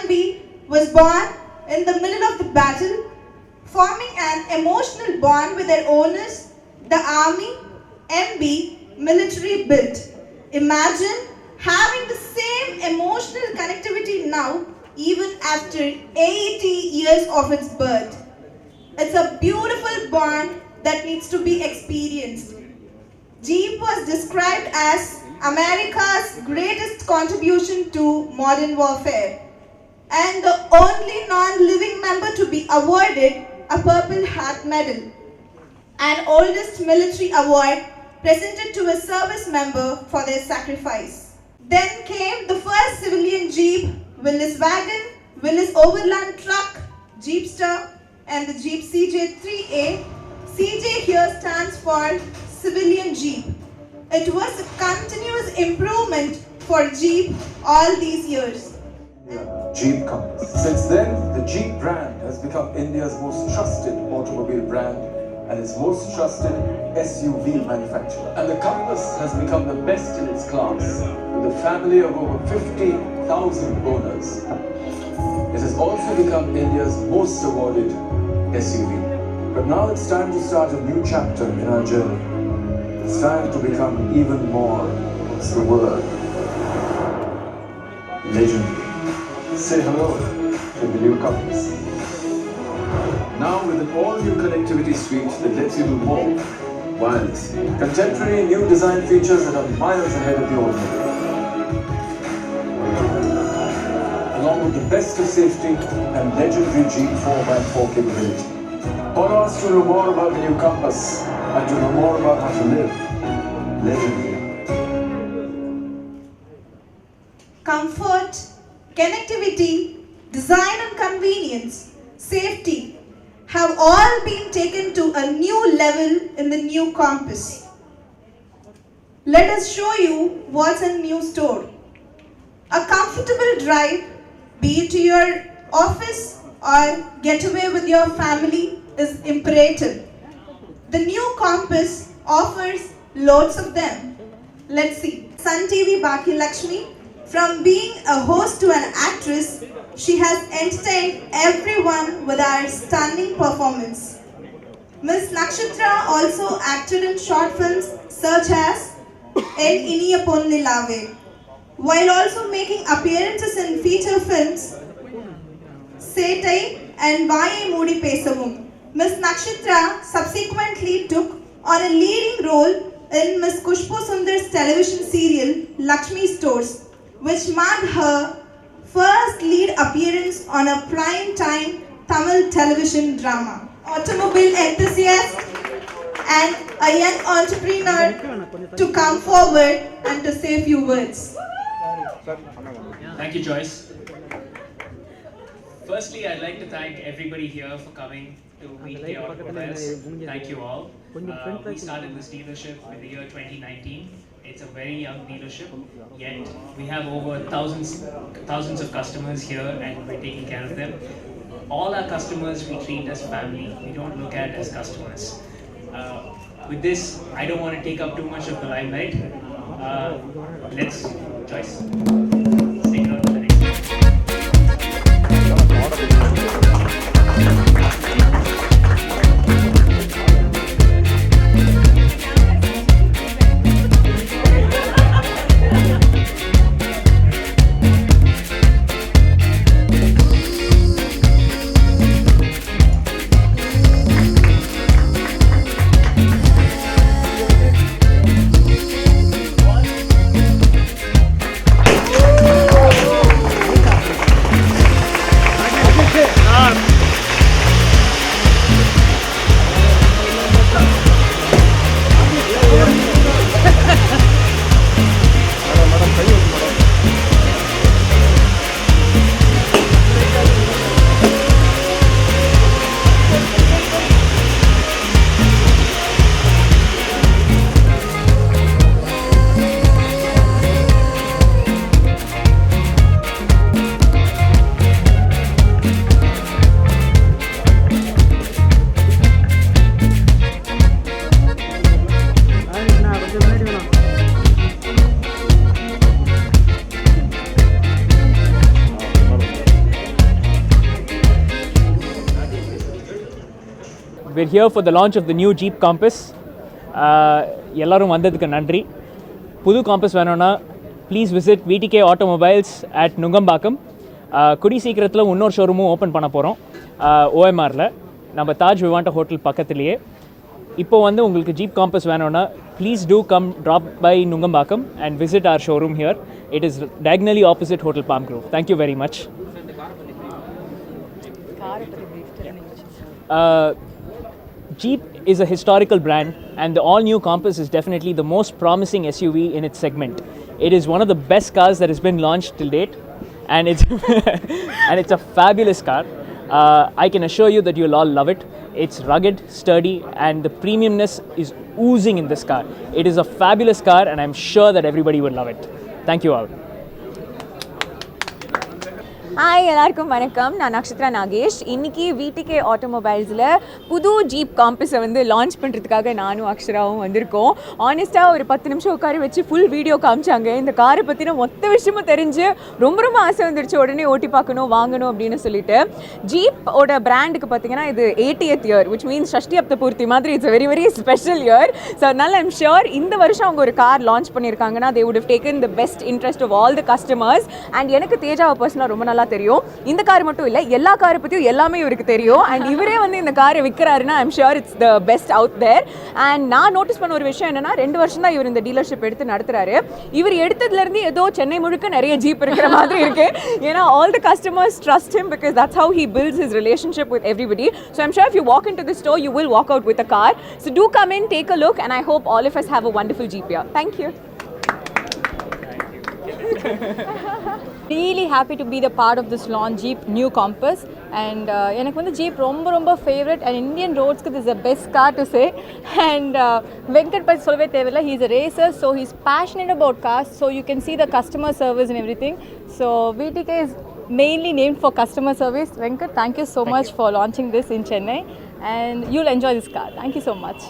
MB was born in the middle of the battle, forming an emotional bond with their owners, the army, MB, military built. Imagine having the same emotional connectivity now, even after 80 years of its birth. It's a beautiful bond that needs to be experienced. Jeep was described as America's greatest contribution to modern warfare and the only non-living member to be awarded a Purple Heart Medal, an oldest military award presented to a service member for their sacrifice. Then came the first civilian Jeep, Willys Wagon, Willys Overland Truck, Jeepster, and the Jeep CJ3A. CJ here stands for Civilian Jeep. It was a continuous improvement for Jeep all these years. Jeep Compass. Since then, the Jeep brand has become India's most trusted automobile brand and its most trusted SUV manufacturer. And the Compass has become the best in its class, with a family of over 50,000 owners. It has also become India's most awarded SUV. But now it's time to start a new chapter in our journey. It's time to become even more, what's the word? Legendary. Say hello to the new Compass. Now with an all-new connectivity suite that lets you do more wirelessly. Contemporary new design features that are miles ahead of the ordinary. Along with the best of safety and legendary Jeep 4x4 capability. Follow us to know more about the new Compass and to know more about how to live legendary. Comfort, connectivity, design and convenience, safety have all been taken to a new level in the new Compass. Let us show you what's in new store. A comfortable drive, be it to your office or getaway with your family, is imperative. The new Compass offers loads of them. Let's see. Sun TV Baki Lakshmi. From being a host to an actress, she has entertained everyone with her stunning performance. Miss Nakshatra also acted in short films such as En Iniya Ponnilave, while also making appearances in feature films Setai and Vaai Moodi Pesavum. Miss Nakshatra subsequently took on a leading role in Miss Kushbu Sundar's television serial Lakshmi Stores, which marked her first lead appearance on a prime-time Tamil television drama. Automobile enthusiast and a young entrepreneur to come forward and to say a few words. Thank you, Joyce. Firstly, I'd like to thank everybody here for coming to meet the automobiles. Thank you all. We started this dealership in the year 2019. It's a very young dealership, yet we have over thousands of customers here and we're taking care of them. All our customers we treat as family, we don't look at as customers. With this, I don't want to take up too much of the limelight. Let's, Joyce. Take it on to the next one. we're here for the launch of the new Jeep Compass. எல்லாரும் வந்ததுக்கு நன்றி. புது compass வேணும்னா please visit VTK Automobiles at Nungambakkam. குடி சீக்கிரத்தில் இன்னொரு ஷோரூமும் open பண்ண போகிறோம் OMRல, நம்ம தாஜ் விவாண்டா ஹோட்டல் பக்கத்துலேயே. இப்போ வந்து உங்களுக்கு ஜீப் காம்பஸ் வேணும்னா please do come drop by Nungambakkam and visit our showroom here. It is diagonally opposite Hotel Palm Grove. Thank you very much. Jeep is a historical brand, and the all-new Compass is definitely the most promising SUV in its segment. It is one of the best cars that has been launched till date, and it's a fabulous car. I can assure you that you'll all love it. It's rugged, sturdy, and the premiumness is oozing in this car. It is a fabulous car, and I'm sure that everybody will love it. Thank you all. Hi எல்லாருக்கும் வணக்கம். நான் நக்ஷத்ரா நாகேஷ். இன்றைக்கி VTK ஆட்டோமொபைல்ஸில் புது jeep காம்பஸை வந்து launch பண்ணுறதுக்காக நானும் அக்ஷராவும் வந்திருக்கோம். ஆனஸ்ட்டாக ஒரு 10 நிமிஷம் உட்கார வச்சு ஃபுல் வீடியோ காமிச்சாங்க. இந்த காரை பற்றின மொத்த விஷயமும் தெரிஞ்சு ரொம்ப ரொம்ப ஆசை வந்துருச்சு, உடனே ஓட்டி பார்க்கணும் வாங்கணும் அப்படின்னு சொல்லிட்டு. ஜீப்போட பிராண்டுக்கு பார்த்தீங்கன்னா இது 80th year, which means ஷஷ்டி அப்த பூர்த்தி மாதிரி. It's very very special year. So அதனால் ஐம் ஷியோர் இந்த வருஷம் அவங்க ஒரு கார் லான்ச் பண்ணியிருக்காங்கன்னா they would have taken the best interest of all the customers. And எனக்கு தேஜாவை பர்சனலாக ரொம்ப நல்லா தெரியும். இந்த கார் மட்டும் இல்லை, எல்லா காரை பற்றியும் எல்லாமே இவருக்கு தெரியும். அண்ட் இவரே வந்து இந்த காரை விற்கிறாருன்னா I'm sure it's the best out there. And நான் நோட்டீஸ் பண்ண ஒரு விஷயம் என்னன்னா, 2 வருஷம் தான் இவர் இந்த டீலர்ஷிப் எடுத்து நடத்துறாரு. இவர் எடுத்ததுலேருந்து ஏதோ சென்னை முழுக்க நிறைய ஜீப் இருக்கிற மாதிரி இருக்கு. ஏன்னா all the customers trust him because that's how he builds his relationship with everybody. So I'm sure if you walk in to the store you will walk out with a car. So do come in, take a look, and I hope all of us have a wonderful Jeep here. Thank you. Really happy to be the part of this launch Jeep new Compass, and எனக்கு வந்து Jeep ரொம்ப favorite, and Indian roads this is the best car to say. And Venkat பத்தி சொல்லவே தேவையில்லை, he is a racer, so he is passionate about cars, so you can see the customer service and everything. So VTK is mainly named for customer service. Venkat, thank you so much for launching this in Chennai, and you'll enjoy this car. Thank you so much.